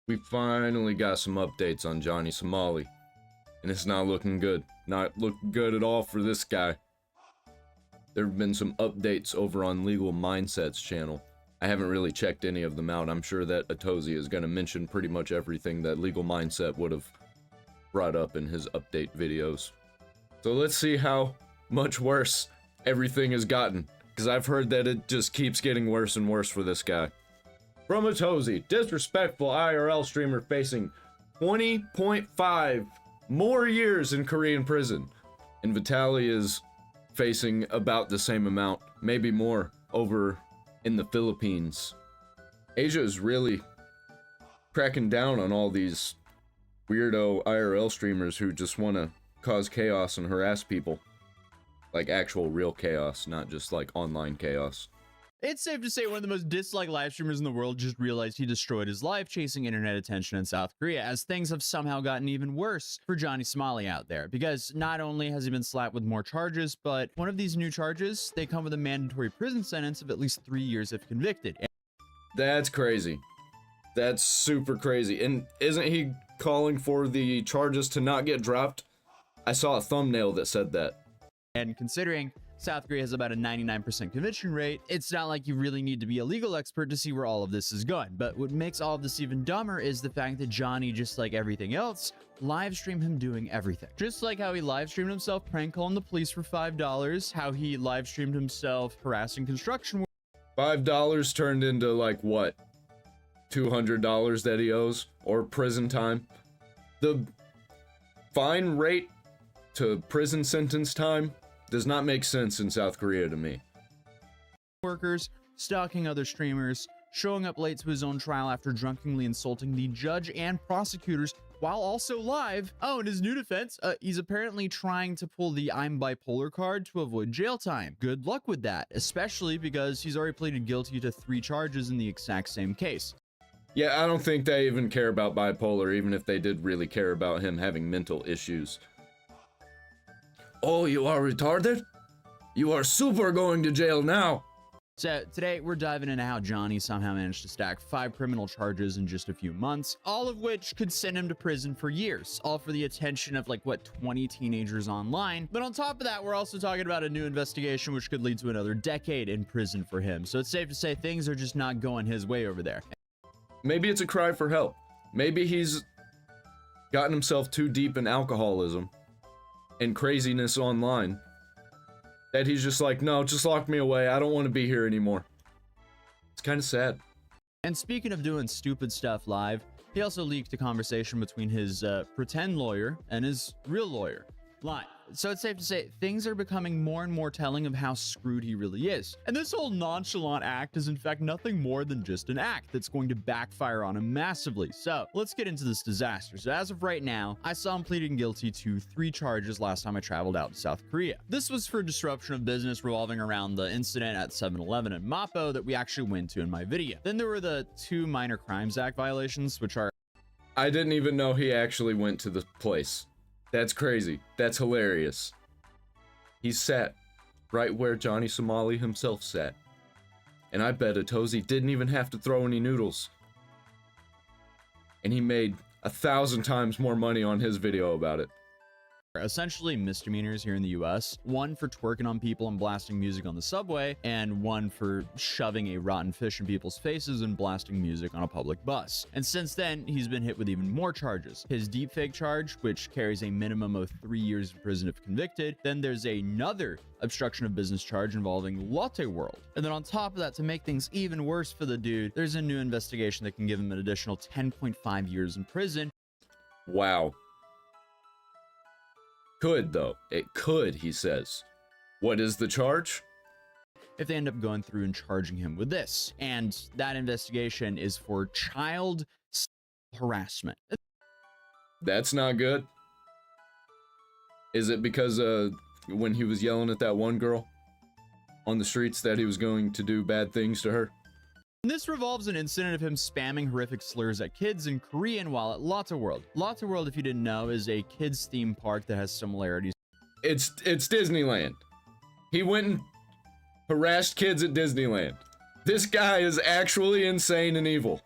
We finally got some updates on Johnny Somali, and it's not looking good. Not looking good at all for this guy. There have been some updates over on Legal Mindset's channel. I haven't really checked any of them out. I'm sure that Atozi is going to mention pretty much everything that Legal Mindset would have brought up in his update videos. So let's see how much worse everything has gotten, because I've heard that it just keeps getting worse and worse for this guy. From Atozi, disrespectful IRL streamer facing 20.5 more years in Korean prison. And Vitaly is facing about the same amount, maybe more, over in the Philippines. Asia is really cracking down on all these weirdo IRL streamers who just want to cause chaos and harass people. Like actual real chaos, not just like online chaos. It's safe to say one of the most disliked live streamers in the world just realized he destroyed his life chasing internet attention in South Korea, as things have somehow gotten even worse for Johnny Somali out there, because not only has he been slapped with more charges, but one of these new charges, they come with a mandatory prison sentence of at least 3 years if convicted. That's crazy. That's super crazy. And isn't he calling for the charges to not get dropped? I saw a thumbnail that said that. And considering South Korea has about a 99% conviction rate, it's not like you really need to be a legal expert to see where all of this is going. But what makes all of this even dumber is the fact that Johnny, just like everything else, live streamed him doing everything. Just like how he live streamed himself prank calling the police for $5, how he live streamed himself harassing construction workers. $5 turned into like what? $200 that he owes, or prison time. The fine rate to prison sentence time does not make sense in South Korea to me. Workers, stalking other streamers, showing up late to his own trial after drunkenly insulting the judge and prosecutors while also live. Oh, in his new defense, he's apparently trying to pull the I'm bipolar card to avoid jail time. Good luck with that, especially because he's already pleaded guilty to 3 charges in the exact same case. Yeah, I don't think they even care about bipolar, even if they did really care about him having mental issues. Oh, you are retarded? You are super going to jail now. So today we're diving into how Johnny somehow managed to stack 5 criminal charges in just a few months, all of which could send him to prison for years, all for the attention of like, what, 20 teenagers online. But on top of that, we're also talking about a new investigation which could lead to another decade in prison for him. So it's safe to say things are just not going his way over there. Maybe it's a cry for help. Maybe he's gotten himself too deep in alcoholism and craziness online that he's just like, no, just lock me away. I don't want to be here anymore. It's kind of sad. And speaking of doing stupid stuff live, he also leaked a conversation between his pretend lawyer and his real lawyer live. So it's safe to say things are becoming more and more telling of how screwed he really is. And this whole nonchalant act is in fact nothing more than just an act that's going to backfire on him massively. So let's get into this disaster. So as of right now, I saw him pleading guilty to 3 charges last time I traveled out to South Korea. This was for disruption of business revolving around the incident at 7-Eleven in Mapo that we actually went to in my video. Then there were the 2 Minor Crimes Act violations, which are... I didn't even know he actually went to the place. That's crazy. That's hilarious. He sat right where Johnny Somali himself sat. And I bet Atozi didn't even have to throw any noodles. And he made 1,000 times more money on his video about it. Essentially misdemeanors here in the US, 1 for twerking on people and blasting music on the subway, and 1 for shoving a rotten fish in people's faces and blasting music on a public bus. And since then, he's been hit with even more charges. His deepfake charge, which carries a minimum of 3 years in prison if convicted. Then there's another obstruction of business charge involving Latte World. And then on top of that, to make things even worse for the dude, there's a new investigation that can give him an additional 10.5 years in prison. Wow. Could, though. It could, he says. What is the charge? If they end up going through and charging him with this. And that investigation is for child harassment. That's not good. Is it because when he was yelling at that one girl on the streets that he was going to do bad things to her? This revolves an incident of him spamming horrific slurs at kids in Korean while at Lotte World. Lotte World, if you didn't know, is a kids theme park that has similarities. It's Disneyland. He went and harassed kids at Disneyland. This guy is actually insane and evil.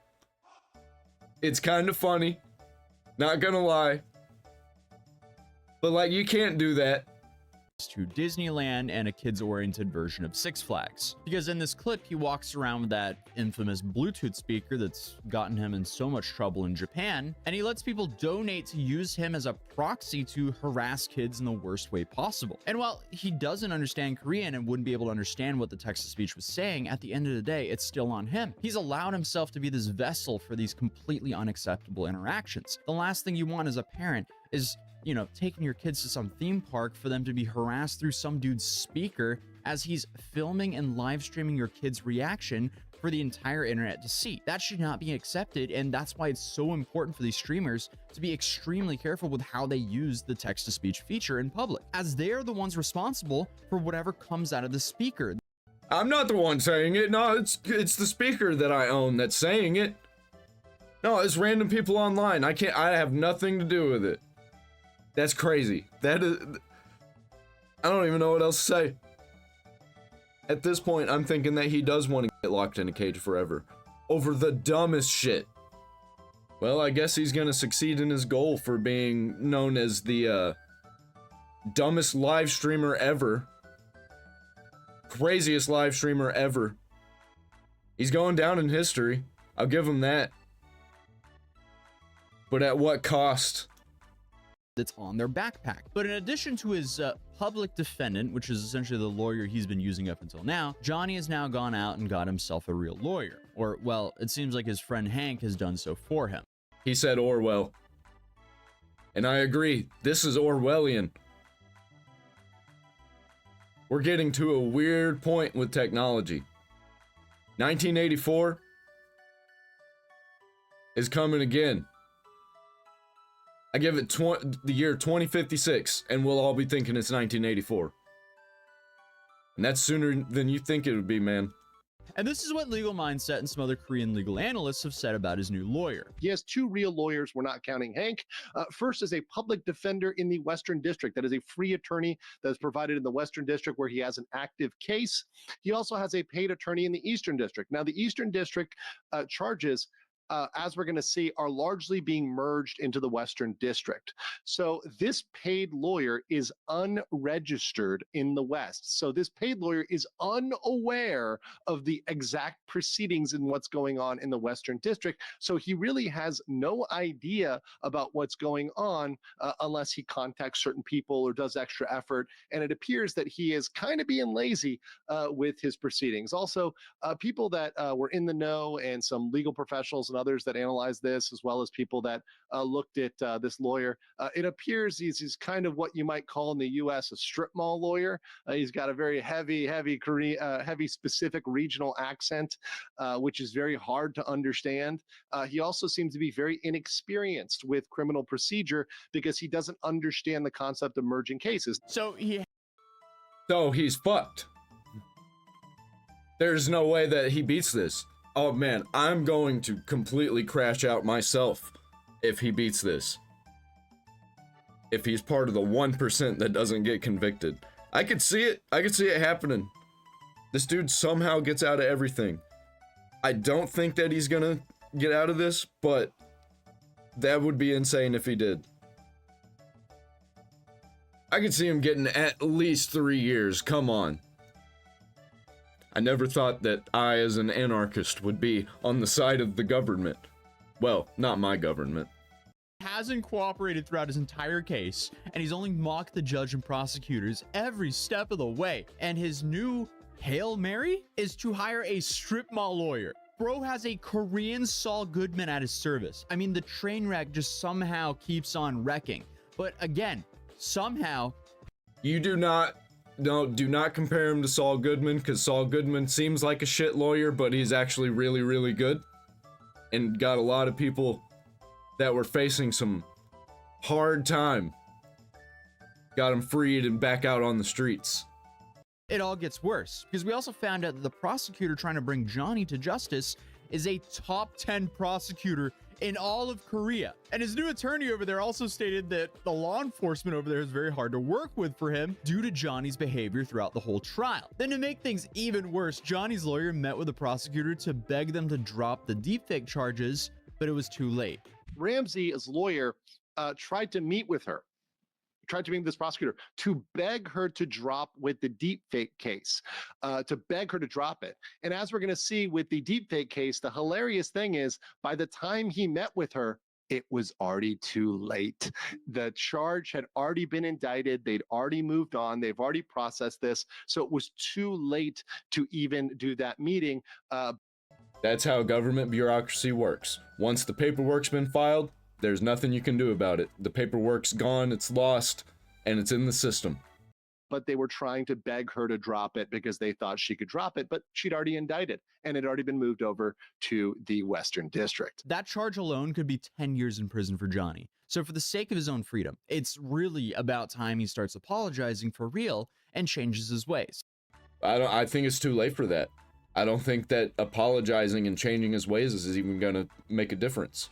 It's kind of funny. Not gonna lie. But like, you can't do that. To Disneyland and a kids-oriented version of Six Flags. Because in this clip, he walks around with that infamous Bluetooth speaker that's gotten him in so much trouble in Japan, and he lets people donate to use him as a proxy to harass kids in the worst way possible. And while he doesn't understand Korean and wouldn't be able to understand what the text-to-speech was saying, at the end of the day, it's still on him. He's allowed himself to be this vessel for these completely unacceptable interactions. The last thing you want as a parent is, you know, taking your kids to some theme park for them to be harassed through some dude's speaker as he's filming and live streaming your kid's reaction for the entire internet to see. That should not be accepted, and that's why it's so important for these streamers to be extremely careful with how they use the text-to-speech feature in public, as they are the ones responsible for whatever comes out of the speaker. I'm not the one saying it. No, it's the speaker that I own that's saying it. No, it's random people online. I have nothing to do with it. That's crazy. That is, I don't even know what else to say. At this point, I'm thinking that he does want to get locked in a cage forever over the dumbest shit. Well, I guess he's gonna succeed in his goal for being known as the dumbest live streamer ever. Craziest live streamer ever. He's going down in history. I'll give him that. But at what cost? That's on their backpack. But in addition to his public defendant, which is essentially the lawyer he's been using up until now, Johnny has now gone out and got himself a real lawyer. Or, well, it seems like his friend Hank has done so for him. He said Orwell. And I agree, this is Orwellian. We're getting to a weird point with technology. 1984 is coming again. I give it the year 2056, and we'll all be thinking it's 1984. And that's sooner than you think it would be, man. And this is what Legal Mindset and some other Korean legal analysts have said about his new lawyer. He has two real lawyers, we're not counting Hank. First is a public defender in the Western District. That is a free attorney that is provided in the Western District where he has an active case. He also has a paid attorney in the Eastern District. Now, the Eastern District charges, as we're going to see, are largely being merged into the Western District. So this paid lawyer is unregistered in the West. So this paid lawyer is unaware of the exact proceedings and what's going on in the Western District. So he really has no idea about what's going on unless he contacts certain people or does extra effort. And it appears that he is kind of being lazy with his proceedings. Also, people that were in the know and some legal professionals and others that analyzed this, as well as people that looked at this lawyer, it appears he's kind of what you might call in the U.S. a strip mall lawyer. He's got a very heavy specific regional accent, which is very hard to understand. He also seems to be very inexperienced with criminal procedure because he doesn't understand the concept of merging cases. So he's fucked. There's no way that he beats this. Oh man, I'm going to completely crash out myself if he beats this. If he's part of the 1% that doesn't get convicted. I could see it. I could see it happening. This dude somehow gets out of everything. I don't think that he's gonna get out of this, but that would be insane if he did. I could see him getting at least 3 years. Come on. I never thought that I, as an anarchist, would be on the side of the government. Well, not my government. Hasn't cooperated throughout his entire case, and he's only mocked the judge and prosecutors every step of the way. And his new Hail Mary is to hire a strip mall lawyer. Bro has a Korean Saul Goodman at his service. I mean, the train wreck just somehow keeps on wrecking. But again, somehow... You do not compare him to Saul Goodman, because Saul Goodman seems like a shit lawyer, but he's actually really, really good. And got a lot of people that were facing some hard time. Got him freed and back out on the streets. It all gets worse, because we also found out that the prosecutor trying to bring Johnny to justice is a top 10 prosecutor in all of Korea. And his new attorney over there also stated that the law enforcement over there is very hard to work with for him due to Johnny's behavior throughout the whole trial. Then to make things even worse, Johnny's lawyer met with the prosecutor to beg them to drop the deepfake charges, but it was too late. Ramsey's lawyer tried to meet with this prosecutor to beg her to drop with the deepfake case, to beg her to drop it. And as we're going to see with the deepfake case, the hilarious thing is by the time he met with her, it was already too late. The charge had already been indicted. They'd already moved on. They've already processed this. So it was too late to even do that meeting. That's how government bureaucracy works. Once the paperwork's been filed, there's nothing you can do about it. The paperwork's gone, it's lost, and it's in the system. But they were trying to beg her to drop it because they thought she could drop it, but she'd already indicted and it had already been moved over to the Western District. That charge alone could be 10 years in prison for Johnny. So for the sake of his own freedom, it's really about time he starts apologizing for real and changes his ways. I think it's too late for that. I don't think that apologizing and changing his ways is even gonna make a difference.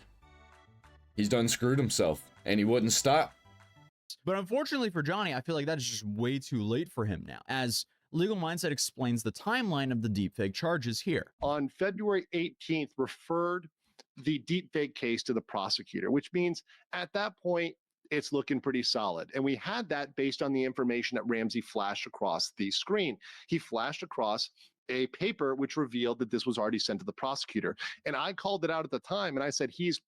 He's done screwed himself, and he wouldn't stop. But unfortunately for Johnny, I feel like that is just way too late for him now, as Legal Mindset explains the timeline of the deepfake charges here. On February 18th, referred the deepfake case to the prosecutor, which means at that point, it's looking pretty solid. And we had that based on the information that Ramsey flashed across the screen. He flashed across a paper which revealed that this was already sent to the prosecutor. And I called it out at the time and I said, he's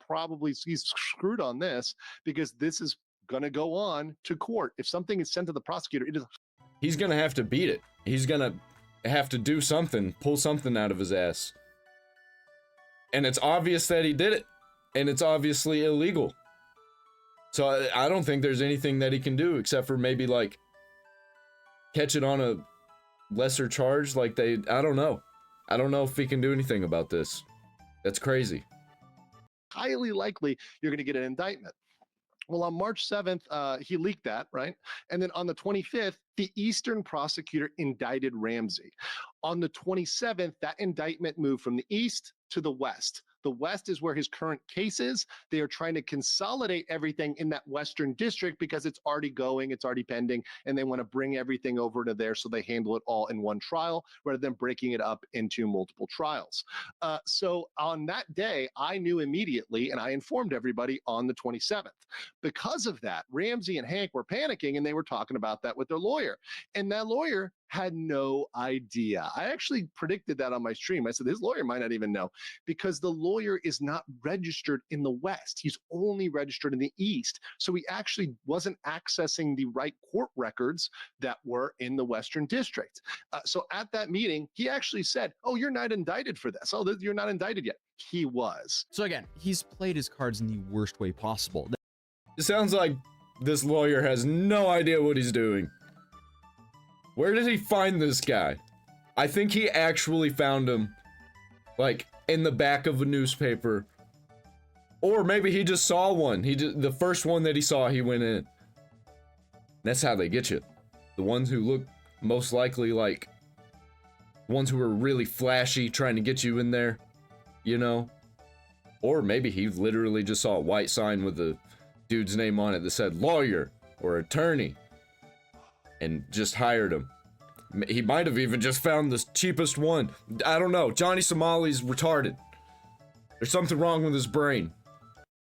screwed on this because this is going to go on to court. If something is sent to the prosecutor, He's going to have to beat it. He's going to have to do something, pull something out of his ass. And it's obvious that he did it. And it's obviously illegal. So I don't think there's anything that he can do except for maybe like catch it on a lesser charge. I don't know. I don't know if he can do anything about this. That's crazy. Highly likely you're going to get an indictment. Well, on March 7th, he leaked that, right? And then on the 25th, the Eastern prosecutor indicted Ramsey. On the 27th, that indictment moved from the East to the West. The West is where his current case is. They are trying to consolidate everything in that Western district because it's already going, it's already pending, and they want to bring everything over to there so they handle it all in one trial rather than breaking it up into multiple trials. So on that day, I knew immediately, and I informed everybody on the 27th. Because of that, Ramsey and Hank were panicking, and they were talking about that with their lawyer. And that lawyer had no idea. I actually predicted that on my stream. I said, his lawyer might not even know because the lawyer is not registered in the West. He's only registered in the East. So he actually wasn't accessing the right court records that were in the Western District. So at that meeting, he actually said, oh, you're not indicted for this. Oh, you're not indicted yet. He was. So again, he's played his cards in the worst way possible. It sounds like this lawyer has no idea what he's doing. Where did he find this guy? I think he actually found him, like, in the back of a newspaper. Or maybe he just saw one. The first one that he saw, he went in. That's how they get you. The ones who look most likely like ones who are really flashy, trying to get you in there, you know? Or maybe he literally just saw a white sign with the dude's name on it that said lawyer or attorney and just hired him. He might have even just found the cheapest one. I don't know. Johnny Somali's retarded. There's something wrong with his brain.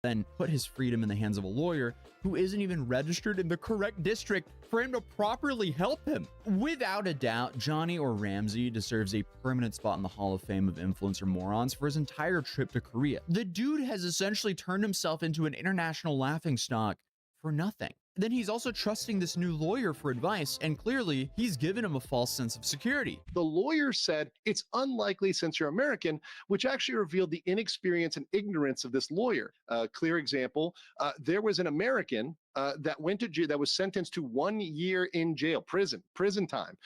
Then put his freedom in the hands of a lawyer who isn't even registered in the correct district for him to properly help him. Without a doubt, Johnny or Ramsey deserves a permanent spot in the Hall of Fame of Influencer Morons for his entire trip to Korea. The dude has essentially turned himself into an international laughingstock for nothing. Then he's also trusting this new lawyer for advice, and clearly he's given him a false sense of security. The lawyer said it's unlikely since you're American, which actually revealed the inexperience and ignorance of this lawyer. Clear example, there was an American that went to jail, that was sentenced to 1 year in jail, prison time,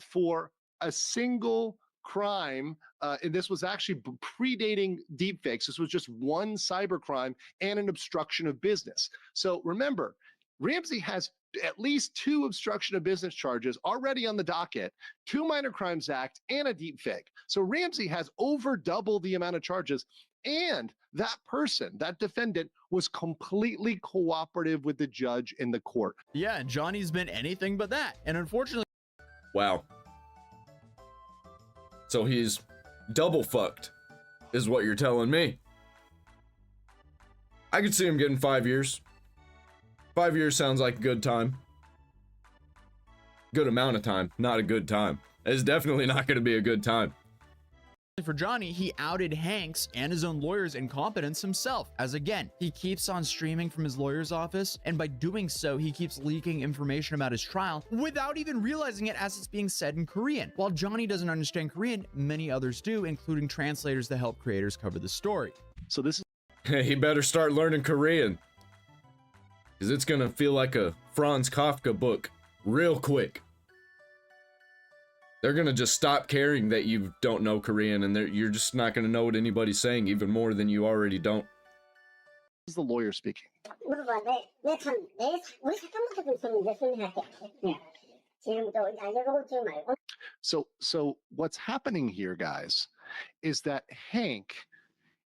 for a single crime, and this was actually predating deepfakes. This was just one cybercrime and an obstruction of business. So remember, Ramsey has at least 2 obstruction of business charges already on the docket, 2 Minor Crimes Act, and a deepfake. So Ramsey has over double the amount of charges, and that person, that defendant, was completely cooperative with the judge in the court. Yeah, and Johnny's been anything but that. And unfortunately, Wow. So he's double fucked, is what you're telling me. I could see him getting 5 years. 5 years sounds like a good time. Good amount of time, not a good time. It's definitely not going to be a good time. For Johnny, he outed Hanks and his own lawyer's incompetence himself, as again, he keeps on streaming from his lawyer's office, and by doing so, he keeps leaking information about his trial without even realizing it as it's being said in Korean. While Johnny doesn't understand Korean, many others do, including translators that help creators cover the story. So this is He better start learning Korean, because it's going to feel like a Franz Kafka book real quick. They're going to just stop caring that you don't know Korean, and you're just not going to know what anybody's saying even more than you already don't. This is the lawyer speaking. So what's happening here, guys, is that Hank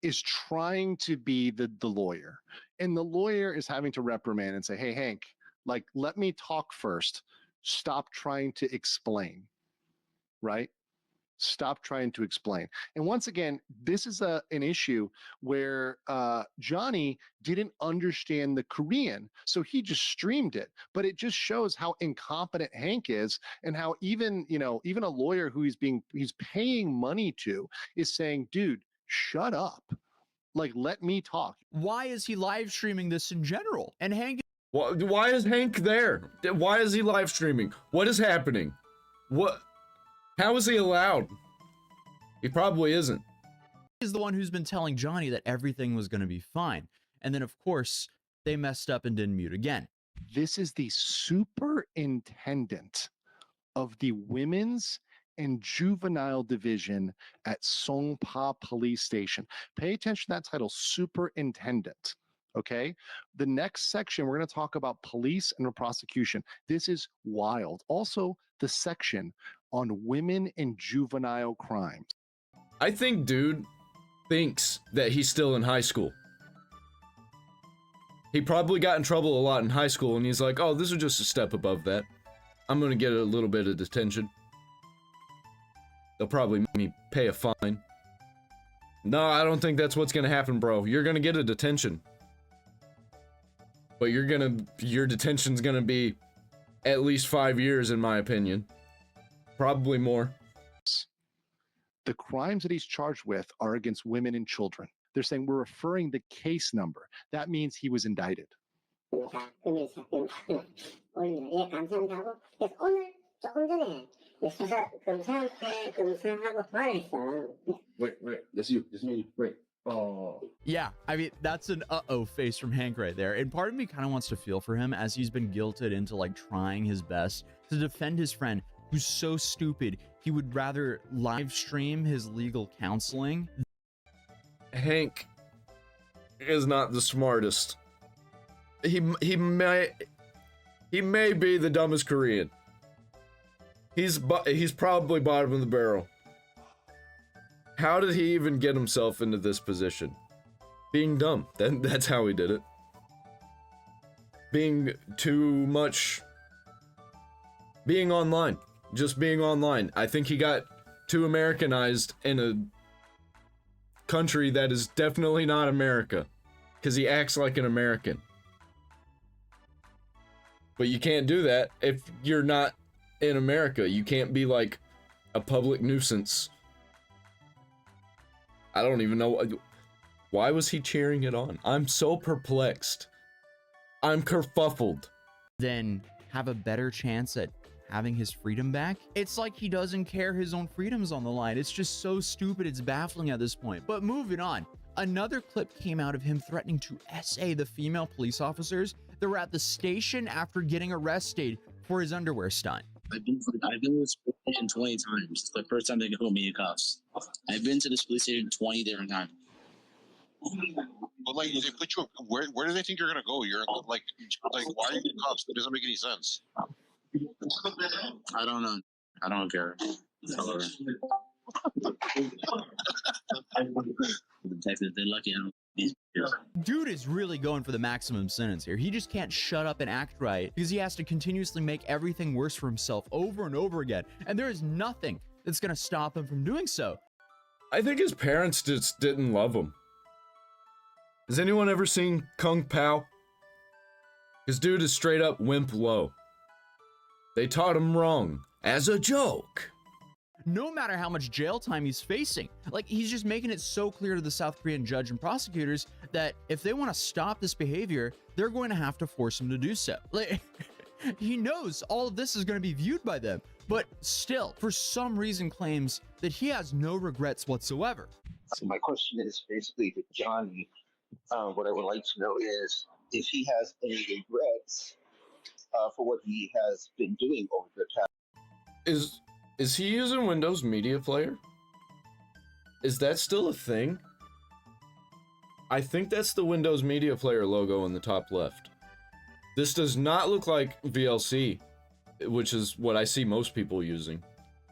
is trying to be the lawyer, and the lawyer is having to reprimand and say, hey, Hank, like, let me talk first. Stop trying to explain. Right? Stop trying to explain. And once again, this is an issue where Johnny didn't understand the Korean, so he just streamed it. But it just shows how incompetent Hank is, and how even a lawyer who he's paying money to is saying, dude, shut up. Like, let me talk. Why is he live streaming this in general? And Hank, Why is Hank there? Why is he live streaming? What is happening? What? How is he allowed? He probably isn't. is the one who's been telling Johnny that everything was going to be fine. And then, of course, they messed up and didn't mute again. This is the superintendent of the Women's and Juvenile Division at Songpa Police Station. Pay attention to that title, superintendent. Okay. The next section, we're going to talk about police and prosecution. This is wild. Also, the section on women and juvenile crimes. I think dude thinks that he's still in high school. He probably got in trouble a lot in high school, and he's like, oh, this is just a step above that. I'm going to get a little bit of detention. They'll probably make me pay a fine. No, I don't think that's what's going to happen, bro. You're going to get a detention. But your detention's going to be at least 5 years, in my opinion. Probably more. The crimes that he's charged with are against women and children. They're saying we're referring the case number. That means he was indicted. Wait, that's you. That's me. Wait. Oh. Yeah, I mean, that's an uh-oh face from Hank right there. And part of me kind of wants to feel for him, as he's been guilted into like trying his best to defend his friend who's so stupid he would rather live stream his legal counseling. Hank is not the smartest. He may be the dumbest Korean. He's probably bottom of the barrel. How did he even get himself into this position? Being dumb. That's how he did it. Being too much. Being online. Just being online. I think he got too Americanized in a country that is definitely not America. Because he acts like an American. But you can't do that if you're not in America. You can't be like a public nuisance. I don't even know. Why was he cheering it on? I'm so perplexed. I'm kerfuffled. Then have a better chance at having his freedom back? It's like he doesn't care his own freedom's on the line. It's just so stupid, it's baffling at this point. But moving on, another clip came out of him threatening to SA the female police officers that were at the station after getting arrested for his underwear stunt. I've been to this police station 20 times. It's the first time they can put me in cuffs. I've been to this police station 20 different times. But like, they put you. Where do they think you're gonna go? You're like why are you in cuffs? That doesn't make any sense. I don't know. I don't care. The detectives, they're lucky. I don't. Dude is really going for the maximum sentence here. He just can't shut up and act right because he has to continuously make everything worse for himself over and over again. And there is nothing that's going to stop him from doing so. I think his parents just didn't love him. Has anyone ever seen Kung Pao? His dude is straight up wimp low. They taught him wrong as a joke. No matter how much jail time he's facing. Like, he's just making it so clear to the South Korean judge and prosecutors that if they want to stop this behavior, they're going to have to force him to do so. Like, he knows all of this is going to be viewed by them, but still, for some reason, claims that he has no regrets whatsoever. So my question is basically to Johnny. What I would like to know is if he has any regrets for what he has been doing over the past. Is he using Windows Media Player? Is that still a thing? I think that's the Windows Media Player logo in the top left. This does not look like VLC, which is what I see most people using.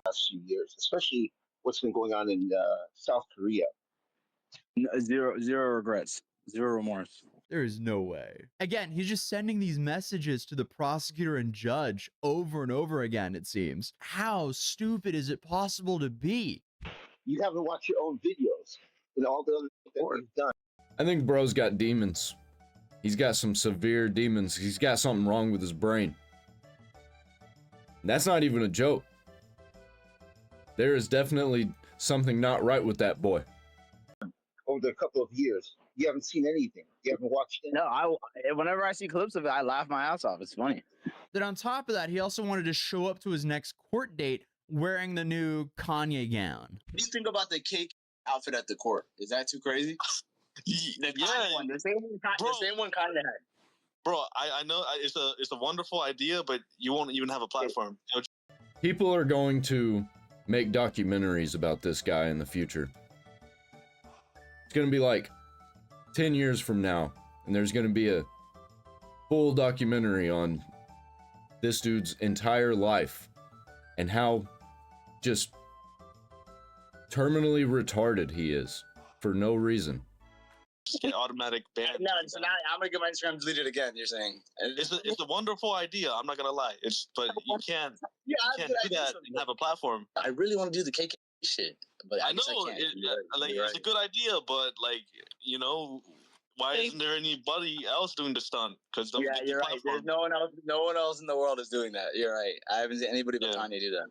Last few years, especially what's been going on in South Korea. Zero regrets, zero remorse. There is no way. Again, he's just sending these messages to the prosecutor and judge over and over again, it seems. How stupid is it possible to be? You haven't watched your own videos and all the other things that he's done. I think bro's got demons. He's got some severe demons. He's got something wrong with his brain. That's not even a joke. There is definitely something not right with that boy. Over the couple of years, you haven't seen anything. You haven't watched anything. No, whenever I see clips of it, I laugh my ass off. It's funny. Then on top of that, he also wanted to show up to his next court date wearing the new Kanye gown. What do you think about the cake outfit at the court? Is that too crazy? The Kanye one, the same one Kanye had. Bro, I know it's a wonderful idea, but you won't even have a platform. People are going to make documentaries about this guy in the future. It's gonna be like 10 years from now, and there's gonna be a full documentary on this dude's entire life and how just terminally retarded he is for no reason. Just get automatic ban. No, so now I'm gonna get my Instagram deleted again. You're saying It's a wonderful idea. I'm not gonna lie. But you can't do that and have a platform. I really want to do the KK shit, but I know I can't. it's a good idea, but like, you know, why isn't there anybody else doing the stunt? Because you're right. There's no one else in the world is doing that. You're right. I haven't seen anybody but Kanye do that.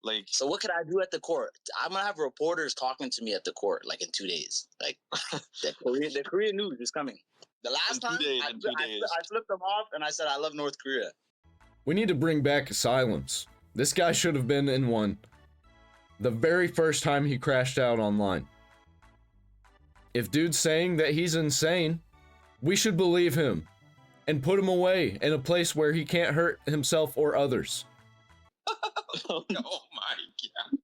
Like, so what could I do at the court? I'm gonna have reporters talking to me at the court, like in 2 days. Like the Korean news is coming. The last time I flipped them off and I said I love North Korea. We need to bring back asylums. This guy should have been in one the very first time he crashed out online. If dude's saying that he's insane, we should believe him and put him away in a place where he can't hurt himself or others. Oh my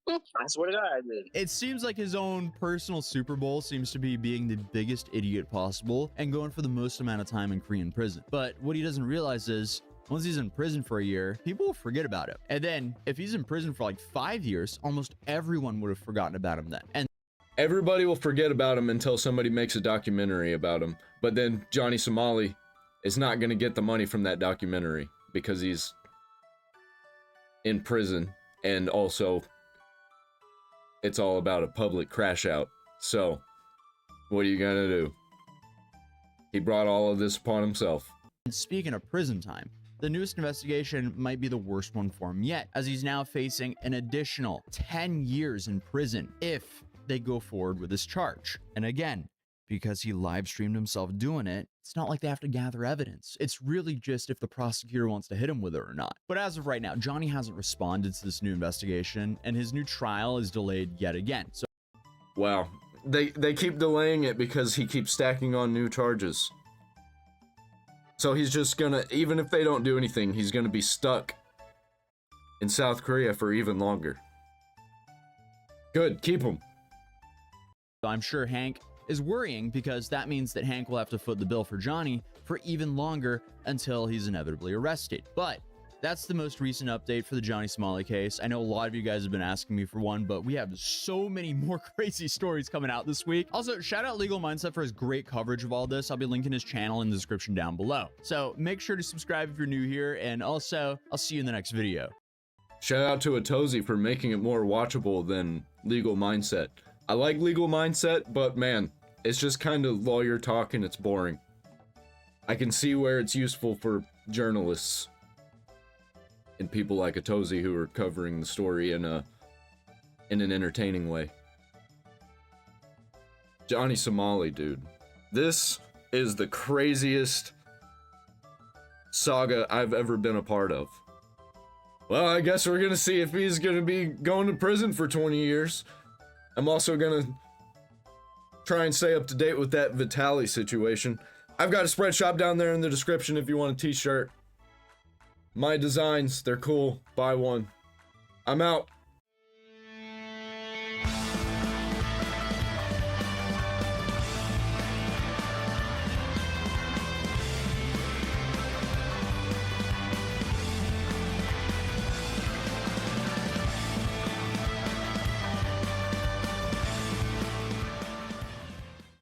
god. I swear to God, I did. It seems like his own personal Super Bowl seems to be being the biggest idiot possible and going for the most amount of time in Korean prison. But what he doesn't realize is once he's in prison for a year, people will forget about him. And then if he's in prison for like 5 years, almost everyone would have forgotten about him then. And everybody will forget about him until somebody makes a documentary about him. But then Johnny Somali is not going to get the money from that documentary because he's in prison, and also it's all about a public crash out. So what are you gonna do? He brought all of this upon himself. And speaking of prison time, the newest investigation might be the worst one for him yet, as he's now facing an additional 10 years in prison if they go forward with this charge. And again, because he live streamed himself doing it, it's not like they have to gather evidence. It's really just if the prosecutor wants to hit him with it or not. But as of right now, Johnny hasn't responded to this new investigation, and his new trial is delayed yet again. So, wow, they keep delaying it because he keeps stacking on new charges. So he's just gonna, even if they don't do anything, he's gonna be stuck in South Korea for even longer. Good, keep him. I'm sure Hank is worrying because that means that Hank will have to foot the bill for Johnny for even longer until he's inevitably arrested. But that's the most recent update for the Johnny Somali case. I know a lot of you guys have been asking me for one, but we have so many more crazy stories coming out this week. Also, shout out Legal Mindset for his great coverage of all this. I'll be linking his channel in the description down below. So make sure to subscribe if you're new here, and also I'll see you in the next video. Shout out to Atozi for making it more watchable than Legal Mindset. I like Legal Mindset, but man, It's just kind of lawyer talk and it's boring. I can see where it's useful for journalists and people like Atozi who are covering the story in an entertaining way. Johnny Somali, dude. This is the craziest saga I've ever been a part of. Well, I guess we're gonna see if he's gonna be going to prison for 20 years. I'm also gonna try and stay up to date with that Vitali situation. I've got a spread shop down there in the description if you want a t-shirt. My designs, they're cool. Buy one. I'm out.